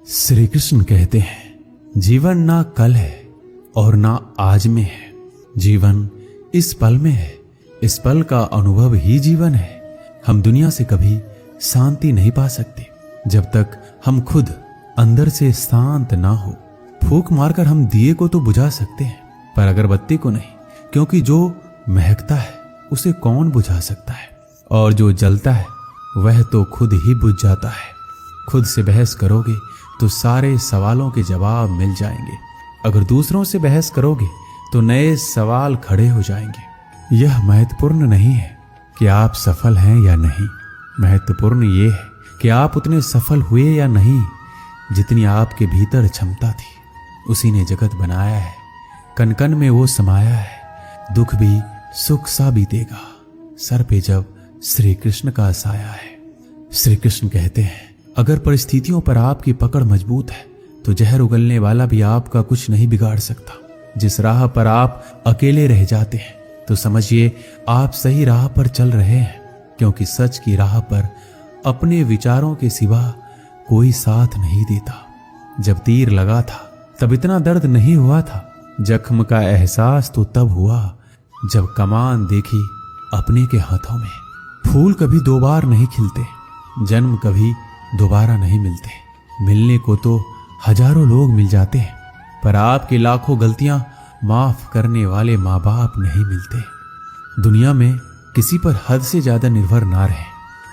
श्री कृष्ण कहते हैं, जीवन ना कल है और ना आज में है, जीवन इस पल में है। इस पल का अनुभव ही जीवन है। हम दुनिया से कभी शांति नहीं पा सकते जब तक हम खुद अंदर से शांत ना हो। फूंक मारकर हम दिए को तो बुझा सकते हैं, पर अगरबत्ती को नहीं, क्योंकि जो महकता है उसे कौन बुझा सकता है, और जो जलता है वह तो खुद ही बुझ जाता है। खुद से बहस करोगे तो सारे सवालों के जवाब मिल जाएंगे। अगर दूसरों से बहस करोगे तो नए सवाल खड़े हो जाएंगे। यह महत्वपूर्ण नहीं है कि आप सफल हैं या नहीं, महत्वपूर्ण ये है कि आप उतने सफल हुए या नहीं जितनी आपके भीतर क्षमता थी। उसी ने जगत बनाया है, कण कण में वो समाया है। दुख भी सुख सा बीतेगा सर पे जब श्री कृष्ण का साया है। श्री कृष्ण कहते हैं, अगर परिस्थितियों पर आपकी पकड़ मजबूत है तो जहर उगलने वाला भी आपका कुछ नहीं बिगाड़ सकता। जिस राह पर आप अकेले रह जाते हैं तो समझिए आप सही राह पर चल रहे हैं, क्योंकि सच की राह पर अपने विचारों के सिवा कोई साथ नहीं देता। जब तीर लगा था तब इतना दर्द नहीं हुआ था, जख्म का एहसास तो तब हुआ जब कमान देखी अपने के हाथों में। फूल कभी दो बार नहीं खिलते, जन्म कभी दोबारा नहीं मिलते। मिलने को तो हजारों लोग मिल जाते हैं, पर आपकी लाखों गलतियां माफ करने वाले माँ बाप नहीं मिलते। दुनिया में किसी पर हद से ज्यादा निर्भर ना रहे,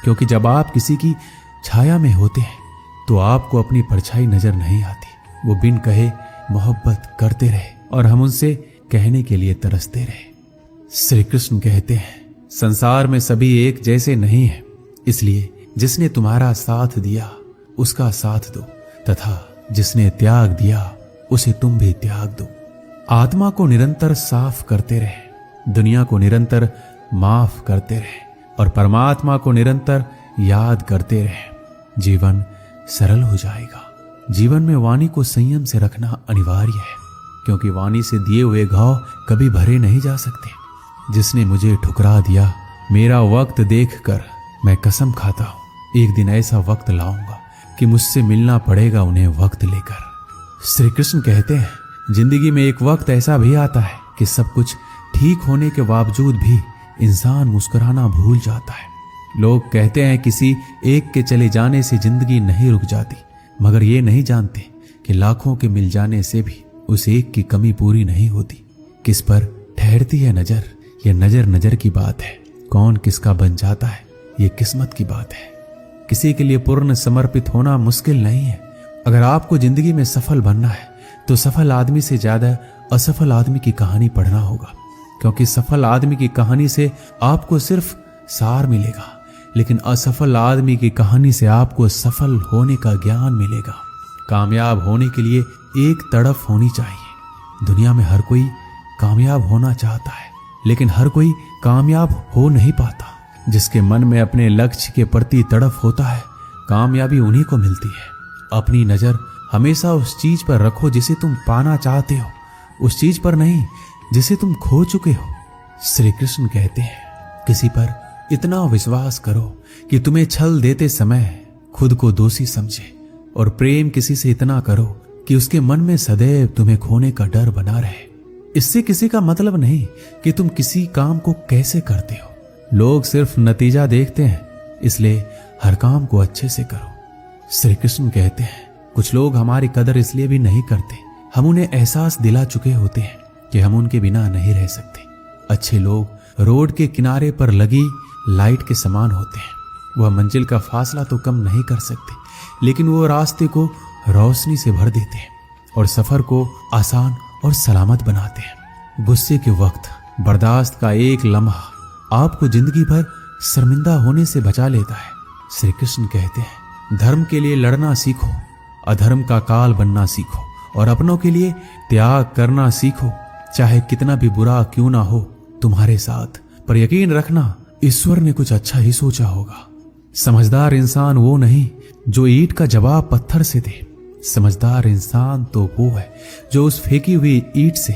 क्योंकि जब आप किसी की छाया में होते हैं तो आपको अपनी परछाई नजर नहीं आती। वो बिन कहे मोहब्बत करते रहे और हम उनसे कहने के लिए तरसते रहे। श्री कृष्ण कहते हैं, संसार में सभी एक जैसे नहीं है, इसलिए जिसने तुम्हारा साथ दिया उसका साथ दो, तथा जिसने त्याग दिया उसे तुम भी त्याग दो। आत्मा को निरंतर साफ करते रहे, दुनिया को निरंतर माफ करते रहे और परमात्मा को निरंतर याद करते रहे। जीवन सरल हो जाएगा। जीवन में वाणी को संयम से रखना अनिवार्य है, क्योंकि वाणी से दिए हुए घाव कभी भरे नहीं जा सकते। जिसने मुझे ठुकरा दिया, मेरा वक्त देखकर मैं कसम खाता हूं, एक दिन ऐसा वक्त लाऊंगा कि मुझसे मिलना पड़ेगा उन्हें वक्त लेकर। श्री कृष्ण कहते हैं, जिंदगी में एक वक्त ऐसा भी आता है कि सब कुछ ठीक होने के बावजूद भी इंसान मुस्कुराना भूल जाता है। लोग कहते हैं किसी एक के चले जाने से जिंदगी नहीं रुक जाती, मगर ये नहीं जानते कि लाखों के मिल जाने से भी उस एक की कमी पूरी नहीं होती। किस पर ठहरती है नजर, यह नजर नजर की बात है। कौन किसका बन जाता है, ये किस्मत की बात है। किसी के लिए पूर्ण समर्पित होना मुश्किल नहीं है। अगर आपको जिंदगी में सफल बनना है तो सफल आदमी से ज्यादा असफल आदमी की कहानी पढ़ना होगा, क्योंकि सफल आदमी की कहानी से आपको सिर्फ सार मिलेगा, लेकिन असफल आदमी की कहानी से आपको सफल होने का ज्ञान मिलेगा। कामयाब होने के लिए एक तड़फ होनी चाहिए। दुनिया में हर कोई कामयाब होना चाहता है, लेकिन हर कोई कामयाब हो नहीं पाता। जिसके मन में अपने लक्ष्य के प्रति तड़फ होता है, कामयाबी उन्हीं को मिलती है। अपनी नजर हमेशा उस चीज पर रखो जिसे तुम पाना चाहते हो, उस चीज पर नहीं जिसे तुम खो चुके हो। श्री कृष्ण कहते हैं, किसी पर इतना विश्वास करो कि तुम्हें छल देते समय खुद को दोषी समझे, और प्रेम किसी से इतना करो कि उसके मन में सदैव तुम्हें खोने का डर बना रहे। इससे किसी का मतलब नहीं कि तुम किसी काम को कैसे करते हो। लोग सिर्फ नतीजा देखते हैं, इसलिए हर काम को अच्छे से करो। श्री कृष्ण कहते हैं, कुछ लोग हमारी कदर इसलिए भी नहीं करते, हम उन्हें एहसास दिला चुके होते हैं कि हम उनके बिना नहीं रह सकते। अच्छे लोग रोड के किनारे पर लगी लाइट के समान होते हैं। वह मंजिल का फासला तो कम नहीं कर सकते, लेकिन वो रास्ते को रोशनी से भर देते हैं और सफर को आसान और सलामत बनाते हैं। गुस्से के वक्त बर्दाश्त का एक लम्हा आपको जिंदगी भर शर्मिंदा होने से बचा लेता है। श्री कृष्ण कहते हैं, धर्म के लिए लड़ना सीखो, अधर्म का काल बनना सीखो, और अपनों के लिए त्याग करना सीखो। चाहे कितना भी बुरा क्यों ना हो तुम्हारे साथ, पर यकीन रखना ईश्वर ने कुछ अच्छा ही सोचा होगा। समझदार इंसान वो नहीं जो ईंट का जवाब पत्थर से दे। समझदार इंसान तो वो है जो उस फेंकी हुई ईंट से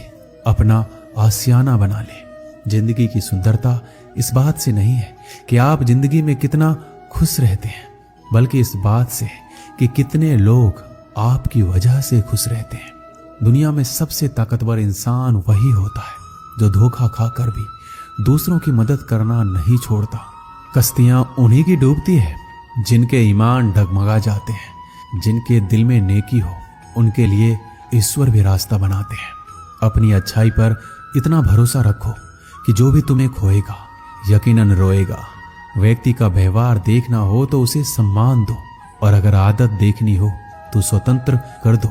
अपना आशियाना बना ले। जिंदगी की सुंदरता इस बात से नहीं है कि आप जिंदगी में कितना खुश रहते हैं, बल्कि इस बात से कि कितने लोग आपकी वजह से खुश रहते हैं। दुनिया में सबसे ताकतवर इंसान वही होता है जो धोखा खाकर भी दूसरों की मदद करना नहीं छोड़ता। कश्तियां उन्हीं की डूबती है जिनके ईमान डगमगा जाते हैं। जिनके दिल में नेकी हो उनके लिए ईश्वर भी रास्ता बनाते हैं। अपनी अच्छाई पर इतना भरोसा रखो कि जो भी तुम्हें खोएगा यकीनन रोएगा। व्यक्ति का व्यवहार देखना हो तो उसे सम्मान दो, और अगर आदत देखनी हो तो स्वतंत्र कर दो।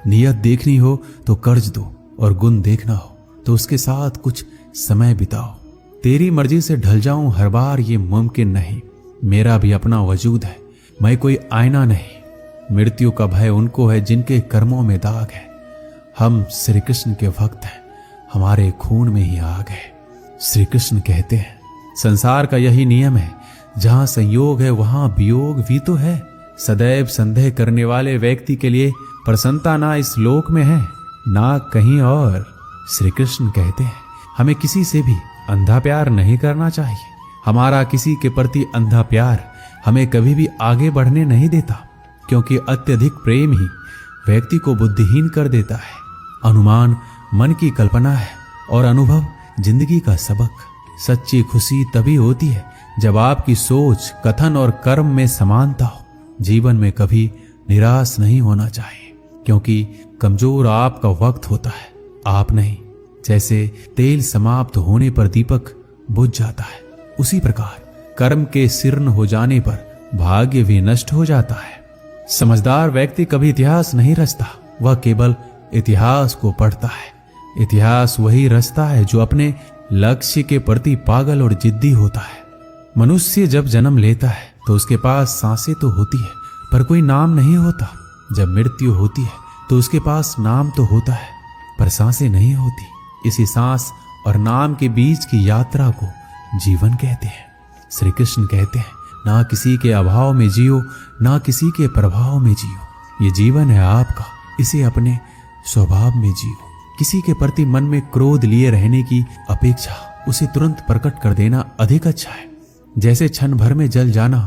नियत देखनी हो तो कर्ज दो, और गुण देखना हो तो उसके साथ कुछ समय बिताओ। तेरी मर्जी से ढल जाऊं हर बार ये मुमकिन नहीं। मेरा भी अपना वजूद है, मैं कोई आईना नहीं। मृत्यु का भय उनको है जिनके कर्मों में दाग है। हम श्री कृष्ण के भक्त हैं, हमारे खून में ही आग है। श्री कृष्ण कहते हैं संसार का यही नियम है, जहां संयोग है वहां वियोग भी तो है। सदैव संदेह करने वाले व्यक्ति के लिए प्रसन्नता ना इस लोक में है ना कहीं और। श्री कृष्ण कहते हैं हमें किसी से भी अंधा प्यार नहीं करना चाहिए। हमारा किसी के प्रति अंधा प्यार हमें कभी भी आगे बढ़ने नहीं देता, क्योंकि अत्यधिक प्रेम ही व्यक्ति को बुद्धिहीन कर देता है। अनुमान मन की कल्पना है और अनुभव जिंदगी का सबक। सच्ची खुशी तभी होती है जब आपकी सोच, कथन और कर्म में समानता हो। जीवन में कभी निराश नहीं होना चाहिए, क्योंकि कमजोर आपका वक्त होता है, आप नहीं। जैसे तेल समाप्त होने पर दीपक बुझ जाता है, उसी प्रकार कर्म के शीर्ण हो जाने पर भाग्य भी नष्ट हो जाता है। समझदार व्यक्ति कभी इतिहास नहीं रचता, वह केवल इतिहास को पढ़ता है। इतिहास वही रचता है जो अपने लक्ष्य के प्रति पागल और जिद्दी होता है। मनुष्य जब जन्म लेता है तो उसके पास सांसें तो होती है, पर कोई नाम नहीं होता। जब मृत्यु होती है तो उसके पास नाम तो होता है, पर सांसें नहीं होती। इसी सांस और नाम के बीच की यात्रा को जीवन कहते हैं। श्री कृष्ण कहते हैं ना किसी के अभाव में जियो, ना किसी के प्रभाव में जियो। ये जीवन है आपका, इसे अपने स्वभाव में जियो। किसी के प्रति मन में क्रोध लिए रहने की अपेक्षा उसे तुरंत प्रकट कर देना अधिक अच्छा है। जैसे क्षण भर में जल जाना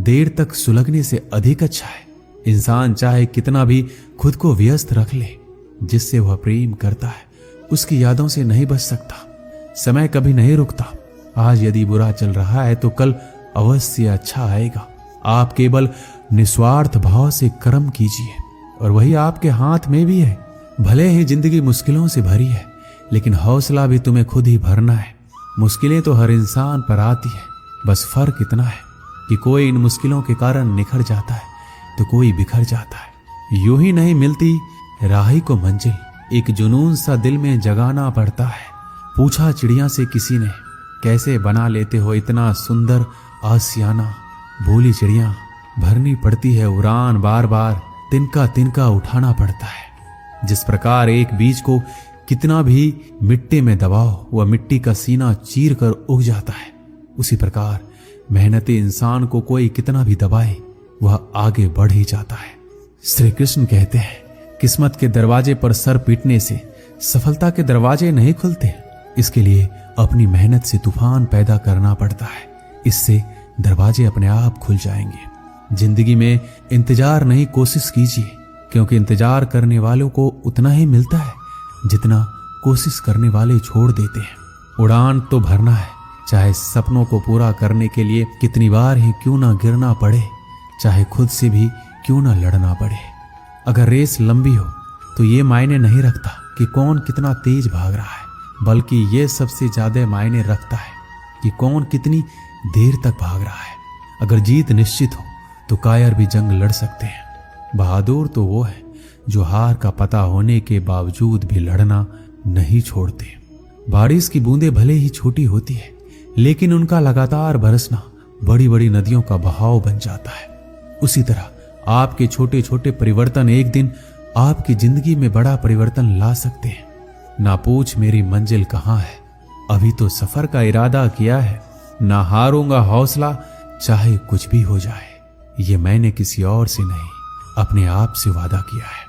देर तक सुलगने से अधिक अच्छा है। इंसान चाहे कितना भी खुद को व्यस्त रख ले, जिससे वह प्रेम करता है उसकी यादों से नहीं बच सकता। समय कभी नहीं रुकता। आज यदि बुरा चल रहा है तो कल अवश्य अच्छा आएगा। आप केवल निस्वार्थ भाव से कर्म कीजिए, और वही आपके हाथ में भी है। भले ही जिंदगी मुश्किलों से भरी है, लेकिन हौसला भी तुम्हें खुद ही भरना है। मुश्किलें तो हर इंसान पर आती है, बस फर्क इतना है कि कोई इन मुश्किलों के कारण निखर जाता है तो कोई बिखर जाता है। यूं ही नहीं मिलती राही को मंजिल, एक जुनून सा दिल में जगाना पड़ता है। पूछा चिड़िया से किसी ने, कैसे बना लेते हो इतना सुंदर आसियाना। बोली चिड़िया, भरनी पड़ती है उड़ान, बार बार तिनका तिनका उठाना पड़ता है। जिस प्रकार एक बीज को कितना भी मिट्टी में दबाओ वह मिट्टी का सीना चीर कर उग जाता है, उसी प्रकार मेहनती इंसान को कोई कितना भी दबाए वह आगे बढ़ ही जाता है। श्री कृष्ण कहते हैं किस्मत के दरवाजे पर सर पीटने से सफलता के दरवाजे नहीं खुलते। इसके लिए अपनी मेहनत से तूफान पैदा करना पड़ता है, इससे दरवाजे अपने आप खुल जाएंगे। जिंदगी में इंतजार नहीं, कोशिश कीजिए, क्योंकि इंतजार करने वालों को उतना ही मिलता है जितना कोशिश करने वाले छोड़ देते हैं। उड़ान तो भरना है, चाहे सपनों को पूरा करने के लिए कितनी बार ही क्यों ना गिरना पड़े, चाहे खुद से भी क्यों ना लड़ना पड़े। अगर रेस लंबी हो तो ये मायने नहीं रखता कि कौन कितना तेज भाग रहा है, बल्कि ये सबसे ज्यादा मायने रखता है कि कौन कितनी देर तक भाग रहा है। अगर जीत निश्चित हो तो कायर भी जंग लड़ सकते हैं। बहादुर तो वो है जो हार का पता होने के बावजूद भी लड़ना नहीं छोड़ते। बारिश की बूंदें भले ही छोटी होती है, लेकिन उनका लगातार बरसना बड़ी बड़ी नदियों का बहाव बन जाता है। उसी तरह आपके छोटे छोटे परिवर्तन एक दिन आपकी जिंदगी में बड़ा परिवर्तन ला सकते हैं। ना पूछ मेरी मंजिल कहाँ है, अभी तो सफर का इरादा किया है। ना हारूंगा हौसला, चाहे कुछ भी हो जाए। ये मैंने किसी और से नहीं, अपने आप से वादा किया है।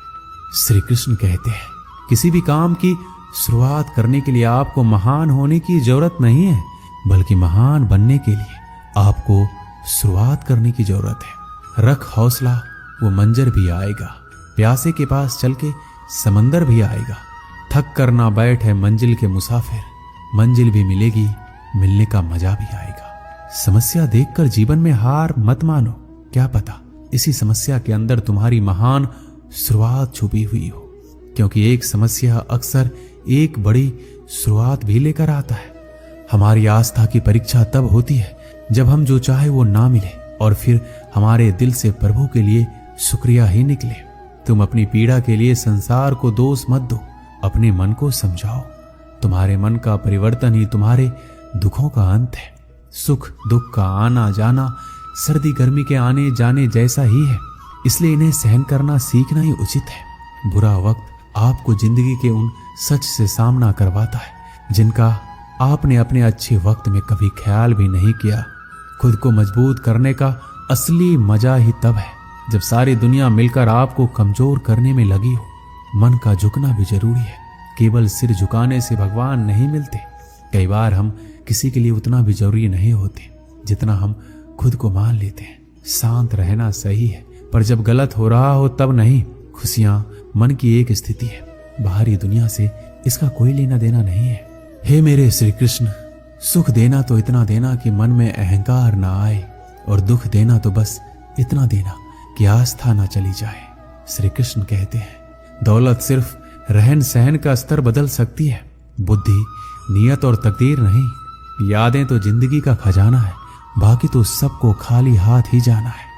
श्री कृष्ण कहते हैं किसी भी काम की शुरुआत करने के लिए आपको महान होने की जरूरत नहीं है, बल्कि महान बनने के लिए आपको शुरुआत करने की जरूरत है। रख हौसला, वो मंजर भी आएगा। प्यासे के पास चल के समंदर भी आएगा। थक कर ना बैठे मंजिल के मुसाफिर, मंजिल भी मिलेगी, मिलने का मजा भी आएगा। समस्या देखकर जीवन में हार मत मानो, क्या पता इसी समस्या के अंदर तुम्हारी महान शुरुआत छुपी हुई हो, क्योंकि एक समस्या अक्सर एक बड़ी शुरुआत भी लेकर आता है। हमारी आस्था की परीक्षा तब होती है जब हम जो चाहे वो ना मिले और फिर हमारे दिल से प्रभु के लिए शुक्रिया ही निकले। तुम अपनी पीड़ा के लिए संसार को दोष मत दो, अपने मन को समझाओ। तुम्हारे मन का परिवर्तन ही तुम्हारे दुखों का अंत है। सुख दुख का आना जाना सर्दी गर्मी के आने जाने जैसा ही है, इसलिए इन्हें सहन करना सीखना ही उचित है। बुरा वक्त आपको जिंदगी के उन सच से सामना करवाता है जिनका आपने अपने अच्छे वक्त में कभी ख्याल भी नहीं किया। खुद को मजबूत करने का असली मजा ही तब है जब सारी दुनिया मिलकर आपको कमजोर करने में लगी हो। मन का झुकना भी जरूरी है, केवल सिर झुकाने से भगवान नहीं मिलते। कई बार हम किसी के लिए उतना भी जरूरी नहीं होते जितना हम खुद को मान लेते हैं। शांत रहना सही है, पर जब गलत हो रहा हो तब नहीं। खुशियां मन की एक स्थिति है, बाहरी दुनिया से इसका कोई लेना देना नहीं है। हे मेरे श्री कृष्ण, सुख देना तो इतना देना कि मन में अहंकार ना आए, और दुख देना तो बस इतना देना कि आस्था ना चली जाए। श्री कृष्ण कहते हैं, दौलत सिर्फ रहन सहन का स्तर बदल सकती है, बुद्धि नियत और तकदीर नहीं। यादें तो जिंदगी का खजाना है, बाकी तो सबको खाली हाथ ही जाना है।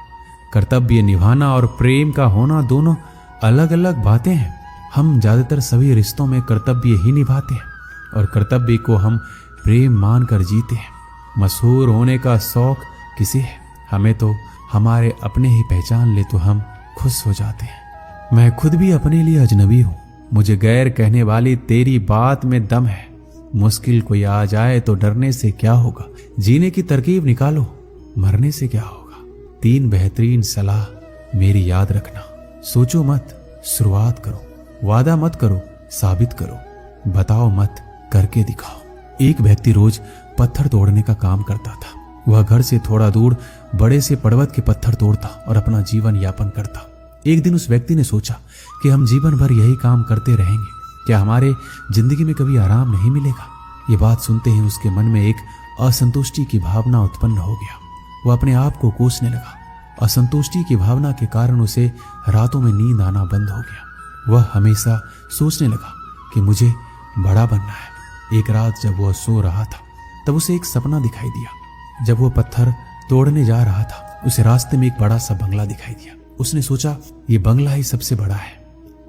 कर्तव्य निभाना और प्रेम का होना दोनों अलग अलग बातें हैं। हम ज्यादातर सभी रिश्तों में कर्तव्य ही निभाते हैं और कर्तव्य को हम प्रेम मानकर जीते हैं। मशहूर होने का शौक किसे है? हमें तो हमारे अपने ही पहचान ले तो हम खुश हो जाते हैं। मैं खुद भी अपने लिए अजनबी हूं, मुझे गैर कहने वाली तेरी बात में दम है। मुश्किल कोई आ जाए तो डरने से क्या होगा, जीने की तरकीब निकालो, मरने से क्या होगा। 3 बेहतरीन सलाह मेरी याद रखना। सोचो मत, शुरुआत करो। वादा मत करो, साबित करो। बताओ मत, करके दिखाओ। एक व्यक्ति रोज पत्थर तोड़ने का काम करता था। वह घर से थोड़ा दूर बड़े से पर्वत के पत्थर तोड़ता और अपना जीवन यापन करता। एक दिन उस व्यक्ति ने सोचा कि हम जीवन भर यही काम करते रहेंगे, क्या हमारे जिंदगी में कभी आराम नहीं मिलेगा? ये बात सुनते ही उसके मन में एक असंतुष्टि की भावना उत्पन्न हो गया। वह अपने आप को कोसने लगा। असंतुष्टि की भावना के कारण उसे रातों में नींद आना बंद हो गया। वह हमेशा सोचने लगा कि मुझे बड़ा बनना है। एक रात जब वह सो रहा था तब उसे एक सपना दिखाई दिया। जब वह पत्थर तोड़ने जा रहा था उसे रास्ते में एक बड़ा सा बंगला दिखाई दिया। उसने सोचा, ये बंगला ही सबसे बड़ा है,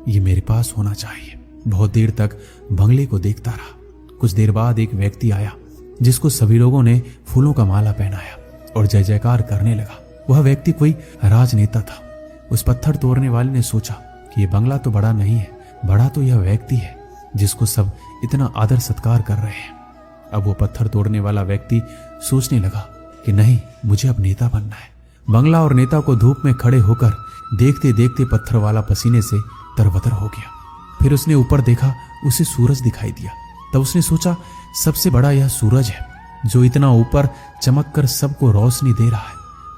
ये मेरे पास होना चाहिए। बहुत देर तक बंगले को देखता रहा। कुछ देर बाद एक व्यक्ति आया जिसको सभी लोगों ने फूलों का माला पहनाया और जय जयकार करने लगा। वह व्यक्ति कोई राजनेता था। उस पत्थर तोड़ने वाले ने सोचा कि यह बंगला तो बड़ा नहीं है, बड़ा तो यह व्यक्ति है जिसको सब इतना आदर सत्कार कर रहे हैं। अब वो पत्थर तोड़ने वाला व्यक्ति सोचने लगा कि नहीं, मुझे अब नेता बनना है। बंगला और नेता को धूप में खड़े होकर देखते देखते पत्थर वाला पसीने से तरबतर हो गया। फिर उसने ऊपर देखा, उसे सूरज दिखाई दिया। तब उसने सोचा, सबसे बड़ा यह सूरज है जो इतना ऊपर चमक कर सबको रोशनी दे रहा है।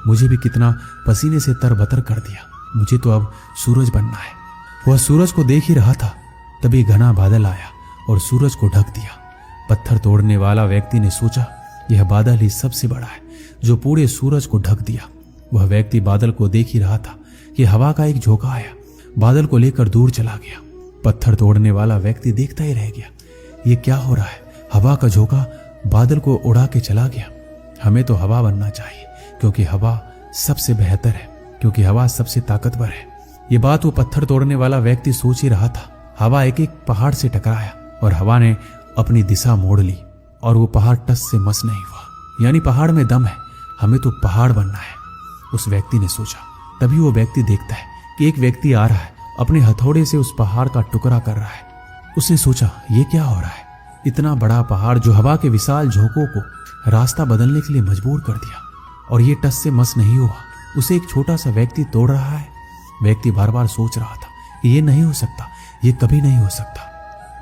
मुझे भी कितना पसीने से तरबतर कर दिया, मुझे तो अब सूरज बनना है। वह सूरज को देख ही रहा था, तभी घना बादल आया और सूरज को ढक दिया। पत्थर तोड़ने वाला व्यक्ति ने सोचा, यह बादल ही सबसे बड़ा है जो पूरे सूरज को ढक दिया। वह व्यक्ति बादल को देख ही रहा था कि हवा का एक झोंका आया, बादल को लेकर दूर चला गया। पत्थर तोड़ने वाला व्यक्ति देखता ही रह गया, ये क्या हो रहा है? हवा का झोंका बादल को उड़ा के चला गया। हमें तो हवा बनना चाहिए, क्योंकि हवा सबसे बेहतर है, क्योंकि हवा सबसे ताकतवर है। ये बात वो पत्थर तोड़ने वाला व्यक्ति सोच ही रहा था। हवा एक एक पहाड़ से टकराया और हवा ने अपनी दिशा मोड़ ली और वो पहाड़ टस से मस नहीं हुआ। यानी पहाड़ में दम है, हमें तो पहाड़ बनना है, उस व्यक्ति ने सोचा। तभी वो व्यक्ति देखता है कि एक व्यक्ति आ रहा है, अपने हथौड़े से उस पहाड़ का टुकड़ा कर रहा है। उसने सोचा, ये क्या हो रहा है? इतना बड़ा पहाड़ जो हवा के विशाल झोंकों को रास्ता बदलने के लिए मजबूर कर दिया, और ये टस से मस नहीं हुआ, उसे एक छोटा सा व्यक्ति तोड़ रहा है। व्यक्ति बार बार सोच रहा था कि ये नहीं हो सकता, ये कभी नहीं हो सकता।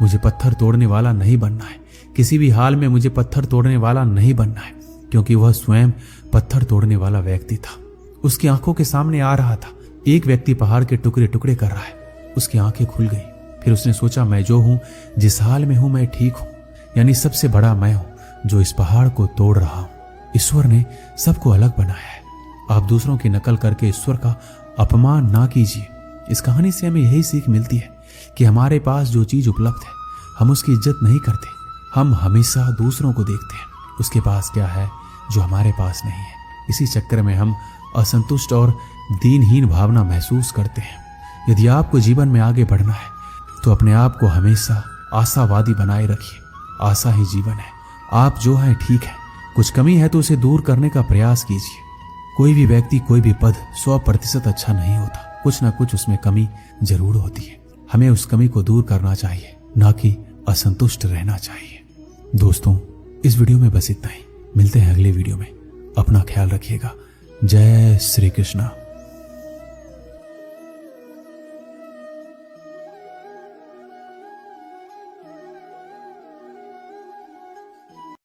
मुझे पत्थर तोड़ने वाला नहीं बनना है, किसी भी हाल में मुझे पत्थर तोड़ने वाला नहीं बनना है, क्योंकि वह स्वयं पत्थर तोड़ने वाला व्यक्ति था। उसकी आंखों के सामने आ रहा था एक व्यक्ति पहाड़ के टुकड़े टुकड़े कर रहा है। उसकी आंखें खुल गई। फिर उसने सोचा, मैं जो हूं, जिस हाल में हूं, मैं ठीक हूं, यानी सबसे बड़ा मैं हूं जो इस पहाड़ को तोड़ रहा हूं। ईश्वर ने सबको अलग बनाया है। आप दूसरों की नकल करके ईश्वर का अपमान ना कीजिए। इस कहानी से हमें यही सीख मिलती है कि हमारे पास जो चीज उपलब्ध है हम उसकी इज्जत नहीं करते। हम हमेशा दूसरों को देखते हैं उसके पास क्या है जो हमारे पास नहीं है। इसी चक्कर में हम असंतुष्ट और दीनहीन भावना महसूस करते हैं। यदि आपको जीवन में आगे बढ़ना है तो अपने आप को हमेशा आशावादी बनाए रखिए। आशा ही जीवन है। आप जो हैं ठीक है, कुछ कमी है तो उसे दूर करने का प्रयास कीजिए। कोई भी व्यक्ति, कोई भी पद 100% अच्छा नहीं होता। कुछ ना कुछ उसमें कमी जरूर होती है। हमें उस कमी को दूर करना चाहिए, ना कि असंतुष्ट रहना चाहिए। दोस्तों, इस वीडियो में बस इतना ही। मिलते हैं अगले वीडियो में। अपना ख्याल रखिएगा। जय श्री कृष्णा।